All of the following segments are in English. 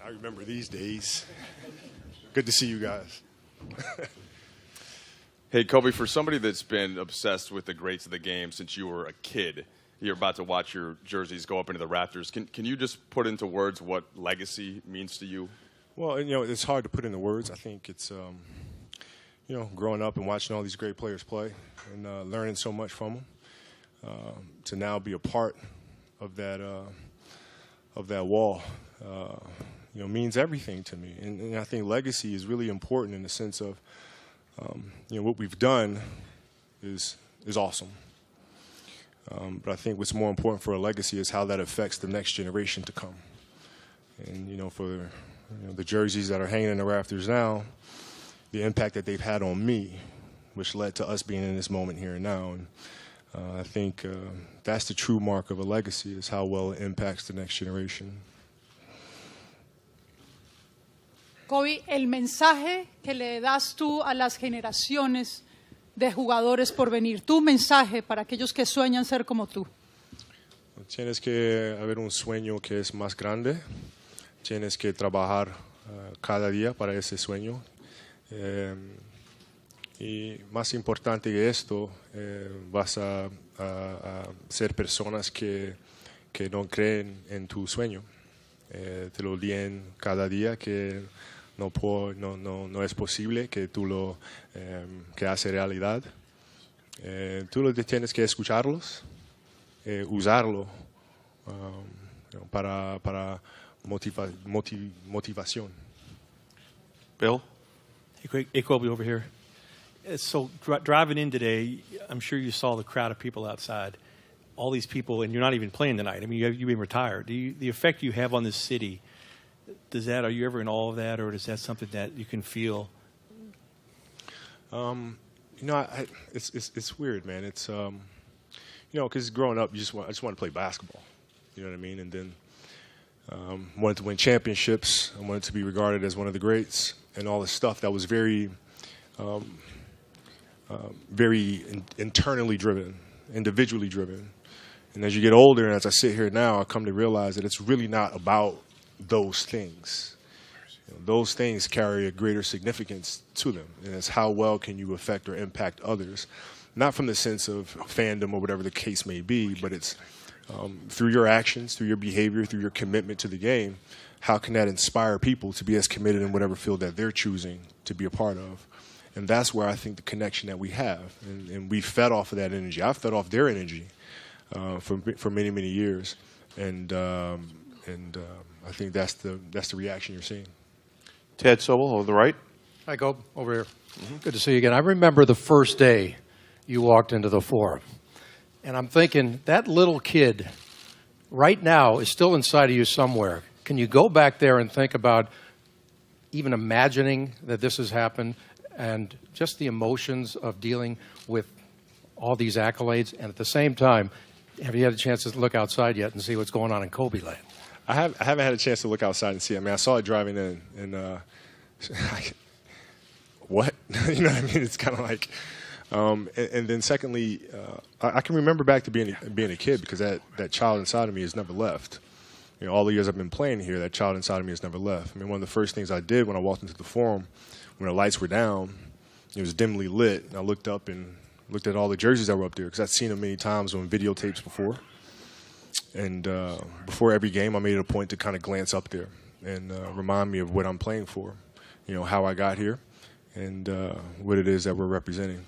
I remember these days. Good to see you guys. Hey, Kobe, for somebody that's been obsessed with the greats of the game since you were a kid, you're about to watch your jerseys go up into the rafters. Can you just put into words what legacy means to you? Well, it's hard to put into words. I think it's, growing up and watching all these great players play and learning so much from them, to now be a part of that wall, means everything to me. And I think legacy is really important in the sense of, what we've done is awesome. But I think what's more important for a legacy is how that affects the next generation to come. And, for the jerseys that are hanging in the rafters now, the impact that they've had on me, which led to us being in this moment here and now. And I think that's the true mark of a legacy, is how well it impacts the next generation. Kobe, el mensaje que le das tú a las generaciones de jugadores por venir, tu mensaje para aquellos que sueñan ser como tú. Tienes que haber un sueño que es más grande, tienes que trabajar cada día para ese sueño. Y más importante que esto, vas a ser personas que no creen en tu sueño. Te lo digan cada día que no es posible que tú lo que hace realidad. Tú lo tienes que escucharlos, usarlo para motivación. Bill? Hey, Kobe, over here. So driving in today, I'm sure you saw the crowd of people outside. All these people, and you're not even playing tonight. I mean, you've been retired. The effect you have on this city, are you ever in awe of that, or is that something that you can feel? It's weird, man. It's because growing up, I just wanted to play basketball. You know what I mean? And then wanted to win championships. I wanted to be regarded as one of the greats, and all this stuff that was very internally driven, individually driven. And as you get older, and as I sit here now, I come to realize that it's really not about those things. Those things carry a greater significance to them, and it's how well can you affect or impact others, not from the sense of fandom or whatever the case may be, but it's through your actions, through your behavior, through your commitment to the game. How can that inspire people to be as committed in whatever field that they're choosing to be a part of? And that's where I think the connection that we have, and we fed off of that energy. I fed off their energy for many, many years, and I think that's the reaction you're seeing. Ted Sobel, on the right. Hi, Gob, over here. Good to see you again. I remember the first day you walked into the Forum, and I'm thinking, that little kid right now is still inside of you somewhere. Can you go back there and think about even imagining that this has happened, and just the emotions of dealing with all these accolades, and at the same time, have you had a chance to look outside yet and see what's going on in Kobe land? I haven't had a chance to look outside and see it. I mean, I saw it driving in, and what? You know what I mean? It's kind of like, and then secondly, I can remember back to being a kid, because that child inside of me has never left. All the years I've been playing here, that child inside of me has never left. I mean, one of the first things I did when I walked into the Forum, when the lights were down, it was dimly lit, and I looked up and looked at all the jerseys that were up there, because I'd seen them many times on videotapes before. And before every game, I made it a point to kind of glance up there and remind me of what I'm playing for, how I got here, and what it is that we're representing.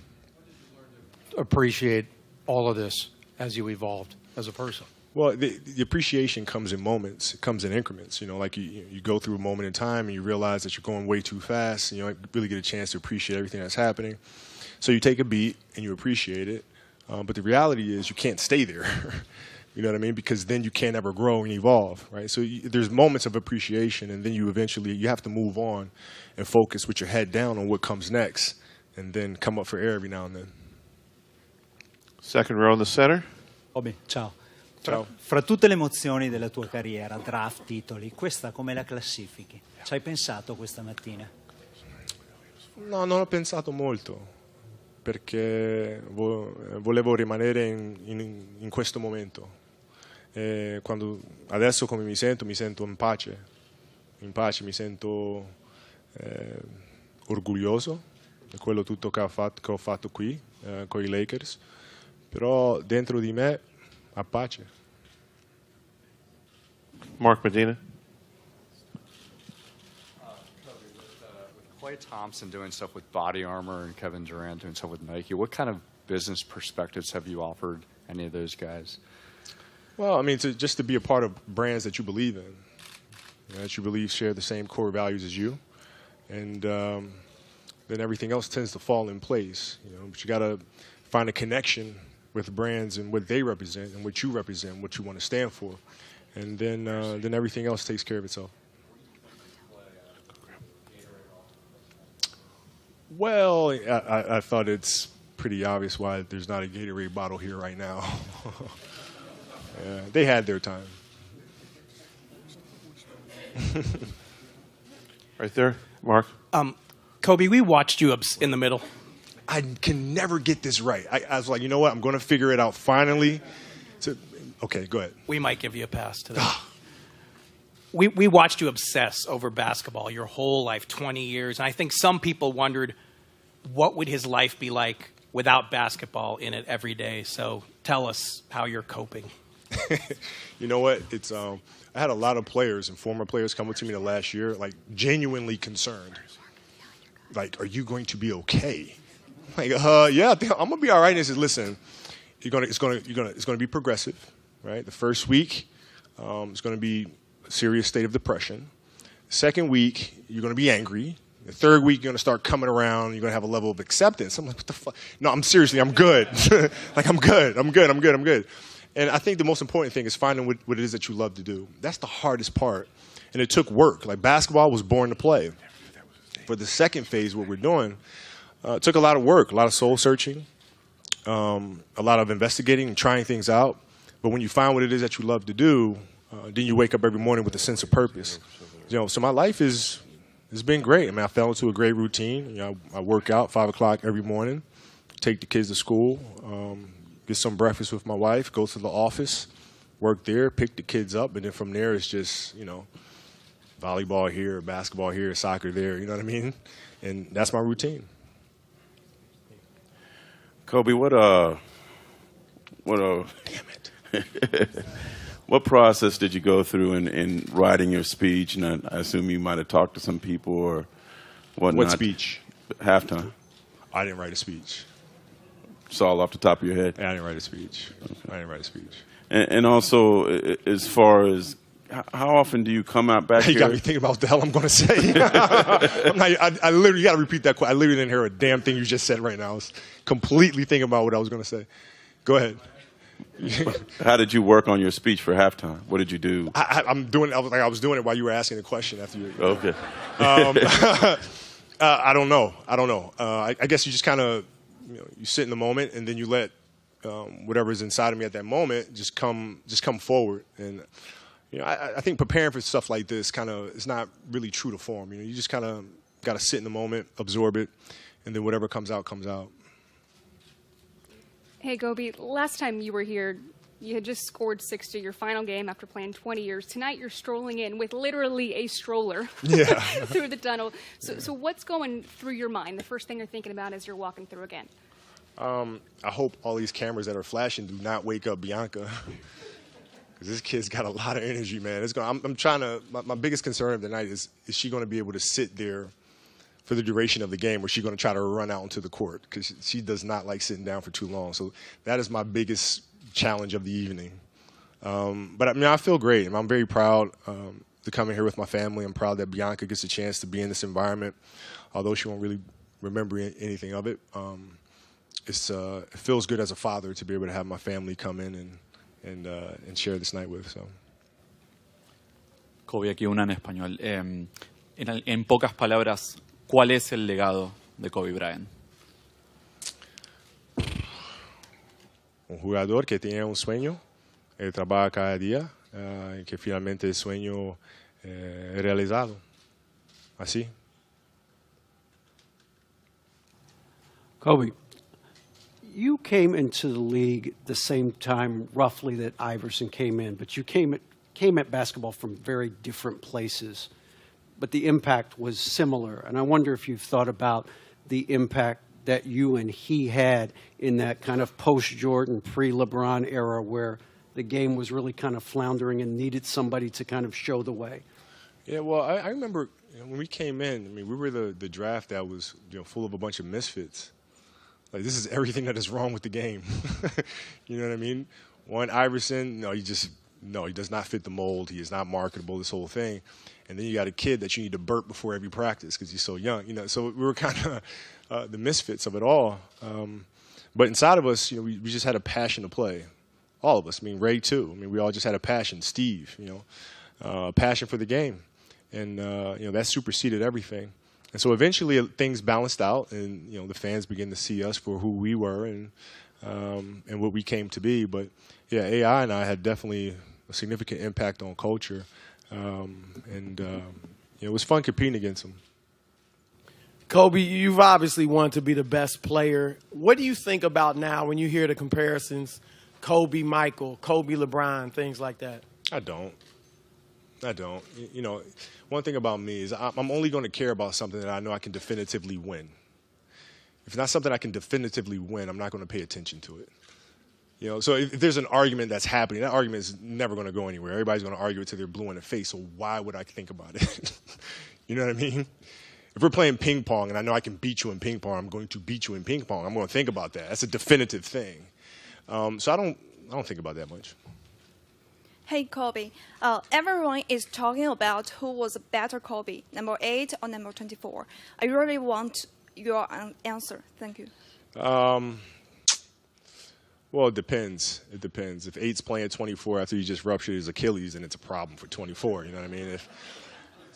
Appreciate all of this as you evolved as a person. Well, the appreciation comes in moments. It comes in increments. Like you go through a moment in time and you realize that you're going way too fast, and you don't really get a chance to appreciate everything that's happening. So you take a beat and you appreciate it. But the reality is you can't stay there. You know what I mean? Because then you can't ever grow and evolve, right? So there's moments of appreciation, and then you have to move on and focus with your head down on what comes next, and then come up for air every now and then. Second row in the center. Kobe, ciao. Ciao. Fra tutte le emozioni della tua carriera, draft, titoli, questa come la classifichi? Ci hai pensato questa mattina? No, non ho pensato molto, perché volevo rimanere in questo momento. Adesso come mi sento in pace. in pace, mi sento orgoglioso di quello tutto che ho fatto qui con i Lakers, però dentro di me a pace. Mark Medina. Klay Thompson doing stuff with Body Armor and Kevin Durant doing stuff with Nike, what kind of business perspectives have you offered any of those guys? Well, I mean, just to be a part of brands that you believe in, that you believe share the same core values as you, and then everything else tends to fall in place. But you got to find a connection with brands and what they represent and what you represent, what you want to stand for, and then everything else takes care of itself. Well, I thought it's pretty obvious why there's not a Gatorade bottle here right now. They had their time. Right there, Mark. Kobe, we watched you in the middle. I can never get this right. I was like, you know what? I'm going to figure it out finally. Okay, go ahead. We might give you a pass to that. We watched you obsess over basketball your whole life, 20 years. And I think some people wondered, what would his life be like without basketball in it every day? So tell us how you're coping. You know what? It's I had a lot of players and former players come up to me the last year, like genuinely concerned. Like, are you going to be okay? Like, yeah, I think I'm gonna be all right. And they said, listen, it's gonna be progressive, right? The first week, it's gonna be a serious state of depression. Second week, you're gonna be angry. The third week, you're gonna start coming around. You're gonna have a level of acceptance. I'm like, what the fuck? No, I'm good. Like, I'm good. And I think the most important thing is finding what it is that you love to do. That's the hardest part. And it took work. Like, basketball was born to play. For the second phase, what we're doing, it took a lot of work, a lot of soul searching, a lot of investigating and trying things out. But when you find what it is that you love to do, then you wake up every morning with a sense of purpose. So my life has been great. I mean, I fell into a great routine. I work out 5 o'clock every morning, take the kids to school, get some breakfast with my wife, go to the office, work there, pick the kids up, and then from there it's just, volleyball here, basketball here, soccer there, you know what I mean? And that's my routine. Kobe, Damn it. what process did you go through in writing your speech? And I assume you might have talked to some people or whatnot. What speech? Halftime. I didn't write a speech. It's all off the top of your head? I didn't write a speech. And also, as far as how often do you come out back here? You got me thinking about what the hell I'm going to say. I literally got to repeat that question. I literally didn't hear a damn thing you just said right now. I was completely thinking about what I was going to say. Go ahead. How did you work on your speech for halftime? What did you do? I was doing it while you were asking the question after you. Okay. I don't know. I guess you just kind of, you sit in the moment and then you let whatever's inside of me at that moment just come forward. And I think preparing for stuff like this is not really true to form. You just kind of got to sit in the moment, absorb it, and then whatever comes out comes out. Hey, Kobe, last time you were here, you had just scored 60, your final game after playing 20 years. Tonight you're strolling in with literally a stroller through the tunnel. So what's going through your mind, the first thing you're thinking about as you're walking through again? I hope all these cameras that are flashing do not wake up Bianca. Because this kid's got a lot of energy, man. I'm trying to, my biggest concern of the night is she going to be able to sit there for the duration of the game, or is she going to try to run out into the court? Because she does not like sitting down for too long. So that is my biggest challenge of the evening. But I mean, I feel great. I'm very proud to come in here with my family. I'm proud that Bianca gets a chance to be in this environment, although she won't really remember anything of it. It feels good as a father to be able to have my family come in and share this night with. So. Kobe, aquí una en español. En pocas palabras, ¿cuál es el legado de Kobe Bryant? Un jugador que tiene un sueño, trabaja cada día y que finalmente el sueño es realizado. Así. Kobe, you came into the league the same time roughly that Iverson came in, but you came at basketball from very different places. but the impact was similar. And I wonder if you've thought about the impact that you and he had in that kind of post-Jordan, pre-LeBron era where the game was really kind of floundering and needed somebody to kind of show the way. Yeah, well, I remember when we came in, I mean, we were the draft that was full of a bunch of misfits. Like, this is everything that is wrong with the game. You know what I mean? One, Iverson, he does not fit the mold. He is not marketable, this whole thing. And then you got a kid that you need to burp before every practice because he's so young. So we were kind of the misfits of it all. But inside of us, we just had a passion to play. All of us. I mean, Ray too. I mean, we all just had a passion. Steve, a passion for the game. And, that superseded everything. And so eventually things balanced out, and the fans began to see us for who we were and what we came to be. But yeah, AI and I had definitely a significant impact on culture, it was fun competing against them. Kobe, you've obviously wanted to be the best player. What do you think about now when you hear the comparisons, Kobe, Michael, Kobe, LeBron, things like that? I don't. One thing about me is I'm only going to care about something that I know I can definitively win. If it's not something I can definitively win, I'm not going to pay attention to it. So if there's an argument that's happening, that argument is never going to go anywhere. Everybody's going to argue it till they're blue in the face, so why would I think about it? You know what I mean? If we're playing ping pong and I know I can beat you in ping pong, I'm going to beat you in ping pong. I'm going to think about that. That's a definitive thing. So I don't think about that much. Hey, Kobe. Everyone is talking about who was a better Kobe, number 8 or number 24. I really want your answer. Thank you. Well, it depends. It depends. If 8's playing 24 after he just ruptured his Achilles, then it's a problem for 24. You know what I mean? If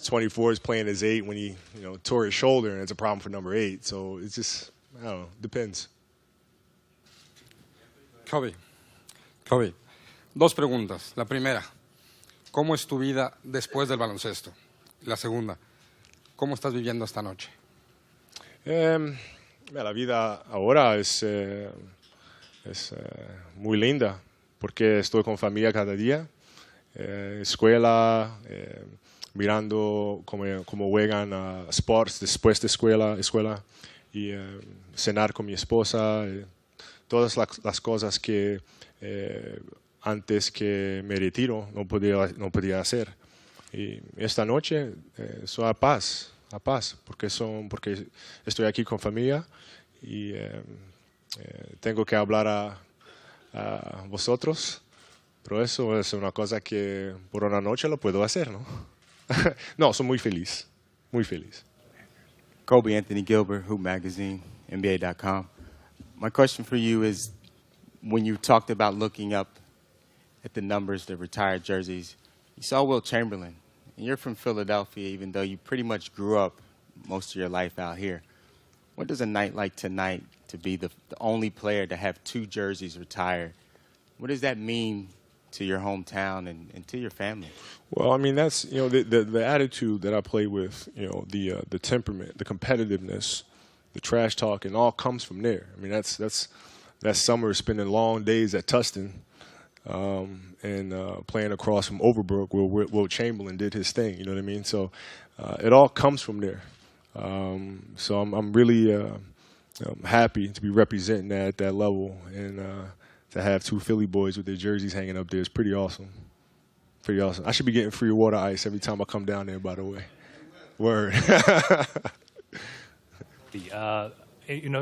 24 is playing as 8 when he tore his shoulder, and it's a problem for number 8. So it's just, I don't know, depends. Kobe, dos preguntas. La primera, ¿cómo es tu vida después del baloncesto? La segunda, ¿cómo estás viviendo esta noche? La vida ahora es muy linda porque estoy con familia cada día, escuela, mirando cómo juegan sports después de escuela y cenar con mi esposa, todas las cosas que antes que me retiro no podía hacer. Y esta noche soy a paz porque estoy aquí con familia y tengo que hablar a vosotros, pero eso es una cosa que por una noche lo puedo hacer, ¿no? No, soy muy feliz. Kobe, Anthony Gilbert, Hoop Magazine, NBA.com. My question for you is, when you talked about looking up at the numbers, the retired jerseys, you saw Wilt Chamberlain, and you're from Philadelphia, even though you pretty much grew up most of your life out here. What does a night like tonight to be the only player to have 2 jerseys retired, what does that mean to your hometown and to your family? Well, I mean, that's, the attitude that I play with, the temperament, the competitiveness, the trash talk, and all comes from there. I mean, that's summer spending long days at Tustin and playing across from Overbrook where Wilt Chamberlain did his thing, you know what I mean? So it all comes from there. So I'm really happy to be representing that at that level, and to have 2 Philly boys with their jerseys hanging up there is pretty awesome. I should be getting free water ice every time I come down there, by the way. Word.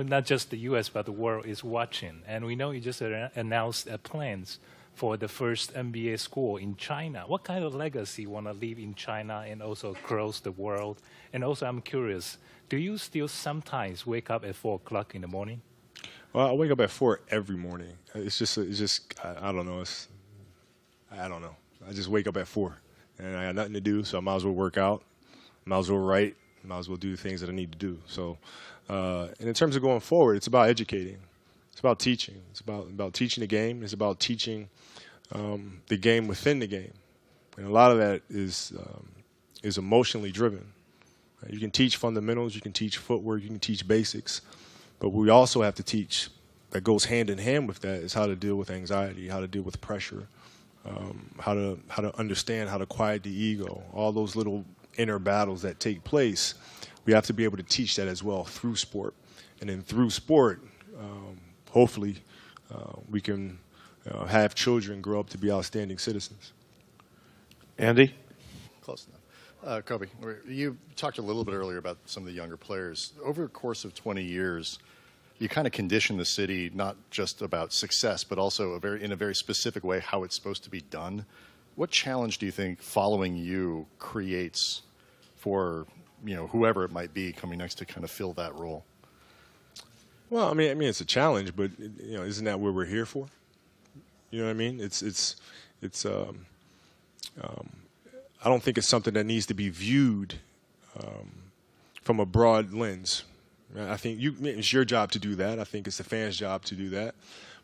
Not just the U.S., but the world is watching. And we know you just announced plans for the first NBA school in China. What kind of legacy you want to leave in China and also across the world? And also, I'm curious, do you still sometimes wake up at 4 o'clock in the morning? Well, I wake up at 4 every morning. It's just I don't know. I don't know. I just wake up at 4, and I got nothing to do, so I might as well work out, might as well write, might as well do the things that I need to do. So, and in terms of going forward, it's about educating. It's about teaching. It's about teaching the game. It's about teaching the game within the game, and a lot of that is emotionally driven. You can teach fundamentals, you can teach footwork, you can teach basics, but we also have to teach, that goes hand in hand with that, is how to deal with anxiety, how to deal with pressure, how to understand how to quiet the ego, all those little inner battles that take place, we have to be able to teach that as well through sport. And then through sport, hopefully, we can have children grow up to be outstanding citizens. Andy? Close enough. Kobe, you talked a little bit earlier about some of the younger players. Over the course of 20 years, you kind of condition the city not just about success, but also in a very specific way how it's supposed to be done. What challenge do you think following you creates for whoever it might be coming next to kind of fill that role? Well, I mean, it's a challenge, but isn't that what we're here for? You know what I mean? I don't think it's something that needs to be viewed from a broad lens. I think it's your job to do that. I think it's the fans' job to do that.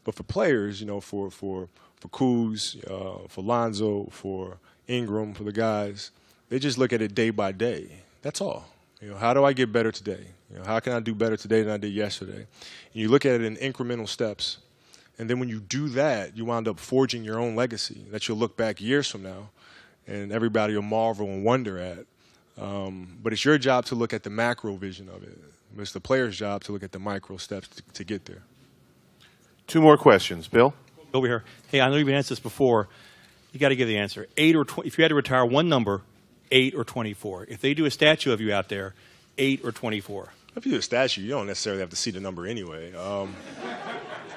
But for players, for Kuz, for Lonzo, for Ingram, for the guys, they just look at it day by day. That's all. How do I get better today? How can I do better today than I did yesterday? And you look at it in incremental steps. And then when you do that, you wind up forging your own legacy that you'll look back years from now and everybody will marvel and wonder at. But it's your job to look at the macro vision of it. It's the player's job to look at the micro steps to get there. 2 more questions. Bill? Over here. Hey, I know you've answered this before. You got to give the answer. 8 or 20. If you had to retire one number, 8 or 24. If they do a statue of you out there, 8 or 24. If you do a statue, you don't necessarily have to see the number anyway.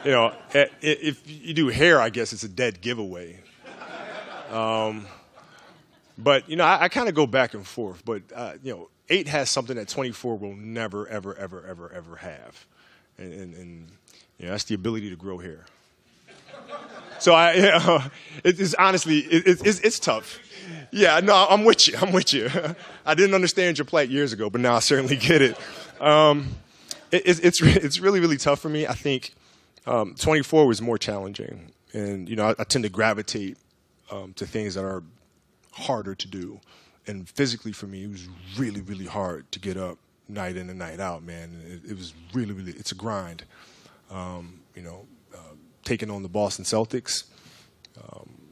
If you do hair, I guess it's a dead giveaway. But I kind of go back and forth. But 8 has something that 24 will never, ever, ever, ever, ever have, and that's the ability to grow hair. So it's honestly it's tough. Yeah, no, I'm with you. I didn't understand your plight years ago, but now I certainly get it. It's really, really tough for me. I think 24 was more challenging, and I tend to gravitate to things that are harder to do. And physically for me, it was really, really hard to get up night in and night out, man. It was really, really, it's a grind. Taking on the Boston Celtics,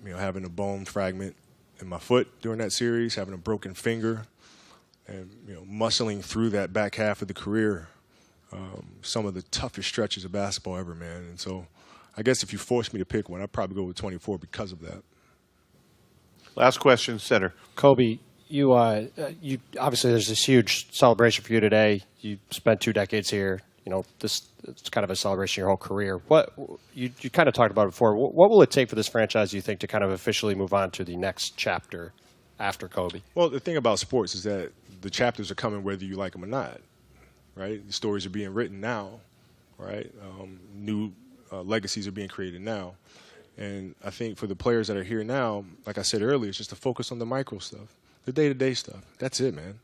having a bone fragment in my foot during that series, having a broken finger, and muscling through that back half of the career, some of the toughest stretches of basketball ever, man. And so I guess if you forced me to pick one, I'd probably go with 24 because of that. Last question, center. Kobe, you obviously there's this huge celebration for you today. You spent 2 decades here. It's kind of a celebration of your whole career. What you kind of talked about it before. What will it take for this franchise, you think, to kind of officially move on to the next chapter after Kobe? Well, the thing about sports is that the chapters are coming whether you like them or not, right? The stories are being written now, right? New legacies are being created now. And I think for the players that are here now, like I said earlier, it's just to focus on the micro stuff, the day-to-day stuff. That's it, man.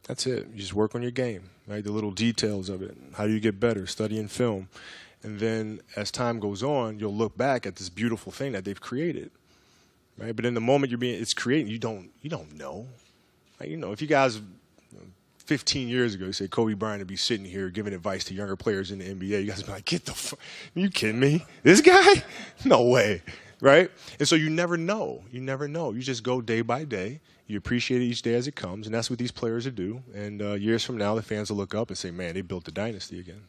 That's it. You just work on your game, right? The little details of it. How do you get better? Studying film. And then as time goes on, you'll look back at this beautiful thing that they've created, right? But in the moment it's creating, you don't know. Like, if you guys 15 years ago, you say Kobe Bryant would be sitting here giving advice to younger players in the NBA, you guys would be like, get the fuck, are you kidding me? This guy? No way, right? And so you never know. You never know. You just go day by day. You appreciate it each day as it comes, and that's what these players will do. And years from now, the fans will look up and say, man, they built the dynasty again.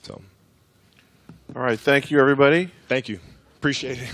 So. All right. Thank you, everybody. Thank you. Appreciate it.